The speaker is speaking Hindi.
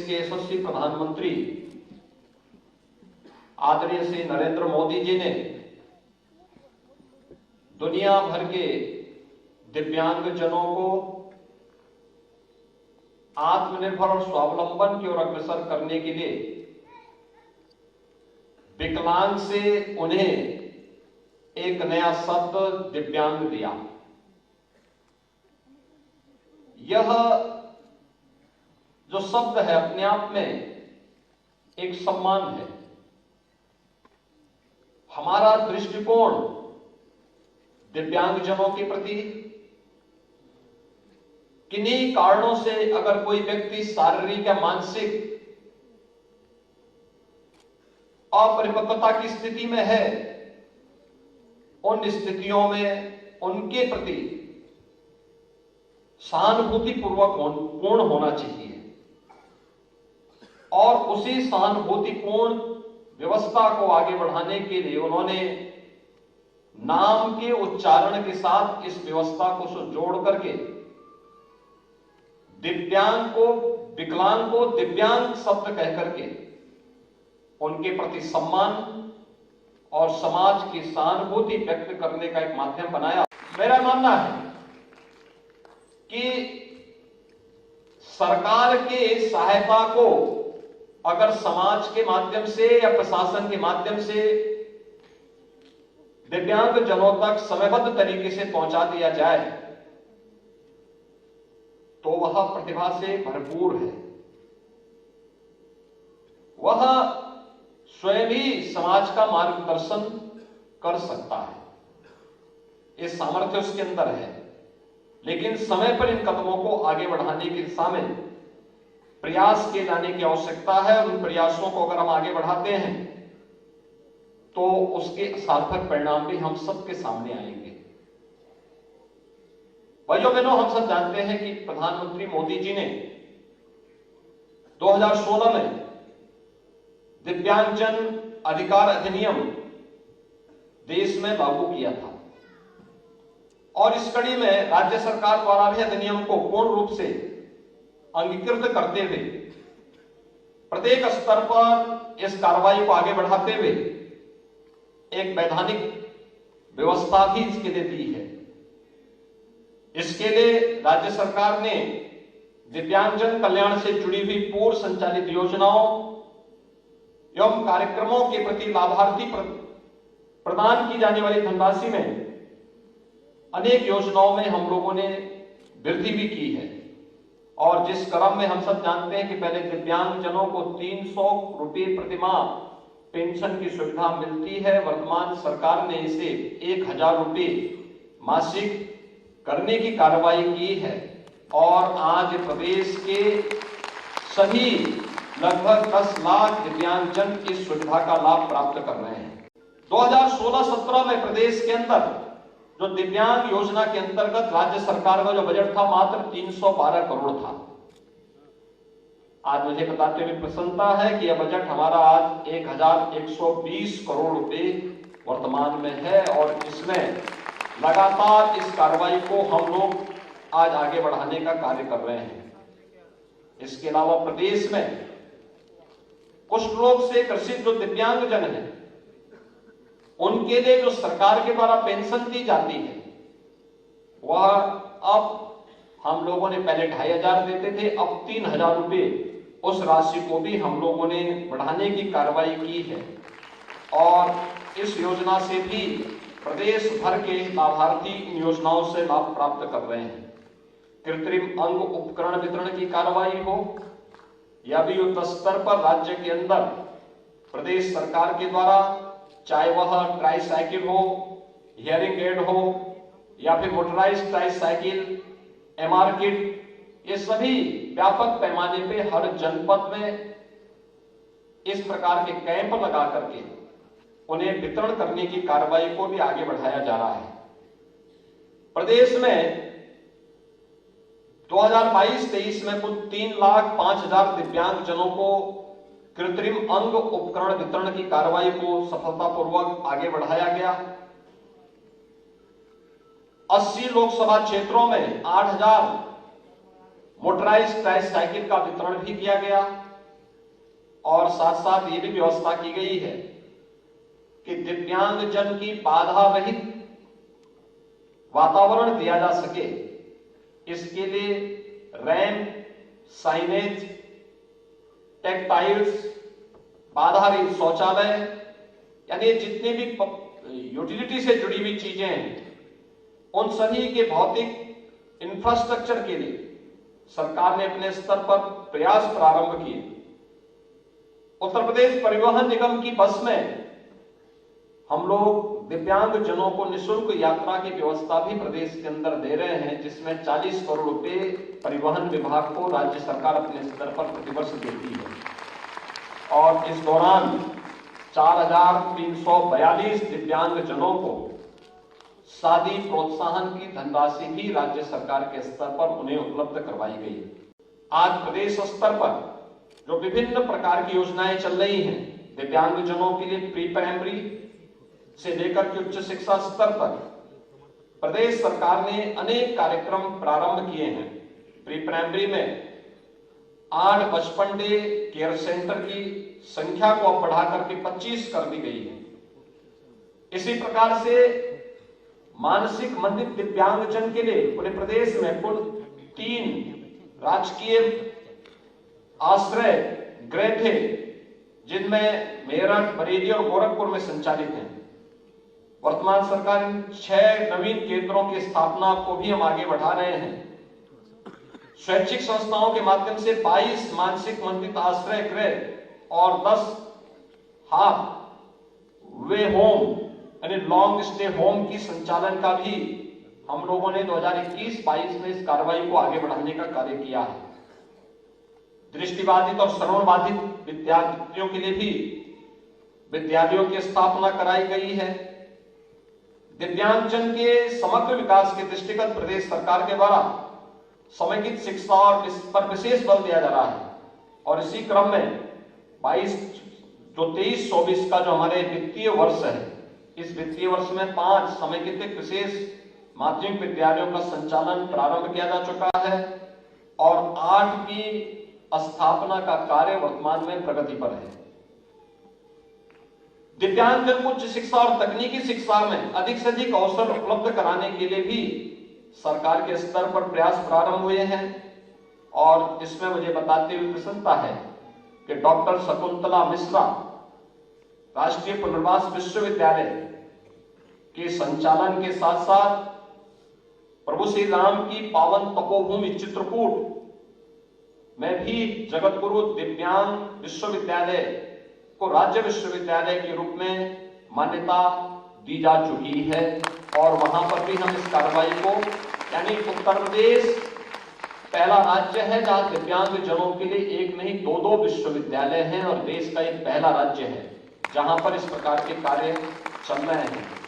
देश के यशस्वी प्रधानमंत्री आदरणीय श्री नरेंद्र मोदी जी ने दुनिया भर के दिव्यांगजनों को आत्मनिर्भर और स्वावलंबन की ओर अग्रसर करने के लिए विकलांग से उन्हें एक नया शब्द दिव्यांग दिया। यह जो शब्द है अपने आप में एक सम्मान है। हमारा दृष्टिकोण दिव्यांगजनों के प्रति, किन्हीं कारणों से अगर कोई व्यक्ति शारीरिक या मानसिक अपरिपक्वता की स्थिति में है, उन स्थितियों में उनके प्रति सहानुभूतिपूर्वक पूर्ण होना चाहिए और उसी सहानुभूतिपूर्ण व्यवस्था को आगे बढ़ाने के लिए उन्होंने नाम के उच्चारण के साथ इस व्यवस्था को जोड़ करके दिव्यांग को, विकलांग को दिव्यांग शब्द कह करके उनके प्रति सम्मान और समाज की सहानुभूति व्यक्त करने का एक माध्यम बनाया। मेरा मानना है कि सरकार के सहायता को अगर समाज के माध्यम से या प्रशासन के माध्यम से दिव्यांग जनों तक समयबद्ध तरीके से पहुंचा दिया जाए तो वह प्रतिभा से भरपूर है। वह स्वयं ही समाज का मार्गदर्शन कर सकता है, ये सामर्थ्य उसके अंदर है। लेकिन समय पर इन कदमों को आगे बढ़ाने की दिशा में प्रयास किए जाने की आवश्यकता है। उन प्रयासों को अगर हम आगे बढ़ाते हैं तो उसके सार्थक परिणाम भी हम सबके सामने आएंगे। भाइयों बहनों, हम सब जानते हैं कि प्रधानमंत्री मोदी जी ने 2016 में दिव्यांगजन अधिकार अधिनियम देश में लागू किया था और इस कड़ी में राज्य सरकार द्वारा भी अधिनियम को पूर्ण रूप से अंगीकृत करते हुए प्रत्येक स्तर पर इस कार्रवाई को आगे बढ़ाते हुए एक वैधानिक व्यवस्था भी इसके लिए दी है। इसके लिए राज्य सरकार ने दिव्यांगजन कल्याण से जुड़ी हुई पूर्व संचालित योजनाओं एवं कार्यक्रमों के प्रति लाभार्थी प्रदान की जाने वाली धनराशि में अनेक योजनाओं में हम लोगों ने वृद्धि भी की है। और जिस क्रम में हम सब जानते हैं कि पहले दिव्यांगजनों को 300 रुपये प्रतिमाह पेंशन की सुविधा मिलती है, वर्तमान सरकार ने इसे 1000 रुपये मासिक करने की कार्रवाई की है और आज प्रदेश के सभी लगभग 10 लाख दिव्यांगजन इस सुविधा का लाभ प्राप्त कर रहे हैं। 2016-17 में प्रदेश के अंदर जो दिव्यांग योजना के अंतर्गत राज्य सरकार का जो बजट था मात्र 312 करोड़ था। आज मुझे बताते हुए प्रसन्नता है कि यह बजट हमारा आज 1120 करोड़ रुपए वर्तमान में है और इसमें लगातार इस कार्रवाई को हम लोग आज आगे बढ़ाने का कार्य कर रहे हैं। इसके अलावा प्रदेश में कुष्ठ रोग से ग्रसित जो दिव्यांगजन हैं उनके लिए जो सरकार के द्वारा पेंशन दी जाती है वह अब हम लोगों ने पहले 2500 देते थे, अब 3000 रुपये उस राशि को भी हम लोगों ने बढ़ाने की कार्रवाई की है और इस योजना से भी प्रदेश भर के लाभार्थी इन योजनाओं से लाभ प्राप्त कर रहे हैं। कृत्रिम अंग उपकरण वितरण की कार्रवाई हो या भी युद्ध स्तर पर राज्य के अंदर प्रदेश सरकार के द्वारा, चाहे वह ट्राईसाइकिल हो, हियरिंग एड हो या फिर मोटराइज्ड ट्राईसाइकिल, एमआर किट, ये सभी व्यापक पैमाने पे हर जनपद में इस प्रकार के कैंप लगा करके उन्हें वितरण करने की कार्रवाई को भी आगे बढ़ाया जा रहा है। प्रदेश में 2022-23 में कुल 3,05,000 दिव्यांगजनों को कृत्रिम अंग उपकरण वितरण की कार्रवाई को सफलतापूर्वक आगे बढ़ाया गया। 80 लोकसभा क्षेत्रों में 8,000 मोटराइज्ड ट्राईसाइकिल का वितरण भी किया गया और साथ साथ ये भी व्यवस्था की गई है कि दिव्यांग जन की बाधा रहित वातावरण दिया जा सके, इसके लिए रैंप, साइनेज, टेक्टाइल्स, बाधा रहित शौचालय, यानी जितनी भी यूटिलिटी से जुड़ी हुई चीजें हैं, उन सभी के भौतिक इंफ्रास्ट्रक्चर के लिए सरकार ने अपने स्तर पर प्रयास प्रारंभ किए। उत्तर प्रदेश परिवहन निगम की बस में हम लोग दिव्यांग जनों को निःशुल्क यात्रा की व्यवस्था भी प्रदेश के अंदर दे रहे हैं, जिसमें 40 करोड़ रुपए परिवहन विभाग को राज्य सरकार अपने स्तर पर प्रतिवर्ष देती है। और इस दौरान 4,342 दिव्यांग जनों को शादी प्रोत्साहन की धनराशि भी राज्य सरकार के स्तर पर उन्हें उपलब्ध करवाई गई। आज प्रदेश स्तर पर जो विभिन्न प्रकार की योजनाएं चल रही हैं, दिव्यांग जनों के लिए प्री प्राइमरी से लेकर के उच्च शिक्षा स्तर तक प्रदेश सरकार ने अनेक कार्यक्रम प्रारंभ किए हैं। प्री प्राइमरी में 8 बचपन डे केयर सेंटर की संख्या को अब बढ़ाकर के 25 कर दी गई है। इसी प्रकार से मानसिक मंदित दिव्यांग जन के लिए पूरे प्रदेश में कुल 3 राजकीय आश्रय गृह थे, जिनमें मेरठ, बरेली और गोरखपुर में संचालित हैं। वर्तमान सरकार इन 6 नवीन केंद्रों की स्थापना को भी हम आगे बढ़ा रहे हैं। स्वैच्छिक संस्थाओं के माध्यम से 22 मानसिक मंदित आश्रय गृह और 10 हाफ वे होम यानी लॉन्ग स्टे होम की संचालन का भी हम लोगों ने 2021-22 में इस कार्रवाई को आगे बढ़ाने का कार्य किया है। दृष्टिबाधित और श्रवणबाधित विद्यार्थियों के लिए भी विद्यालयों की स्थापना कराई गई है। दिव्यांगजन के समग्र विकास के दृष्टिगत प्रदेश सरकार के द्वारा समेकित शिक्षा और इस पर विशेष बल दिया जा रहा है। और इसी क्रम में 23-24 का जो हमारे वित्तीय वर्ष है, इस वित्तीय वर्ष में 5 समेकित विशेष माध्यमिक विद्यालयों का संचालन प्रारंभ किया जा चुका है और 8 की स्थापना का कार्य वर्तमान में प्रगति पर है। दिव्यांगजन को उच्च शिक्षा और तकनीकी शिक्षा में अधिक से अधिक अवसर उपलब्ध कराने के लिए भी सरकार के स्तर पर प्रयास प्रारंभ हुए हैं। और इसमें मुझे बताते हुए प्रसन्नता है कि डॉक्टर शकुंतला मिश्रा राष्ट्रीय पुनर्वास विश्वविद्यालय के संचालन के साथ साथ प्रभु श्री राम की पावन तपोभूमि चित्रकूट में भी जगत गुरु दिव्यांग विश्वविद्यालय को राज्य विश्वविद्यालय के रूप में मान्यता दी जा चुकी है। और वहां पर भी हम इस कार्रवाई को, यानी उत्तर प्रदेश पहला राज्य है जहां दिव्यांग जनों के लिए एक नहीं 2-2 विश्वविद्यालय हैं और देश का एक पहला राज्य है जहां पर इस प्रकार के कार्य चल रहे हैं।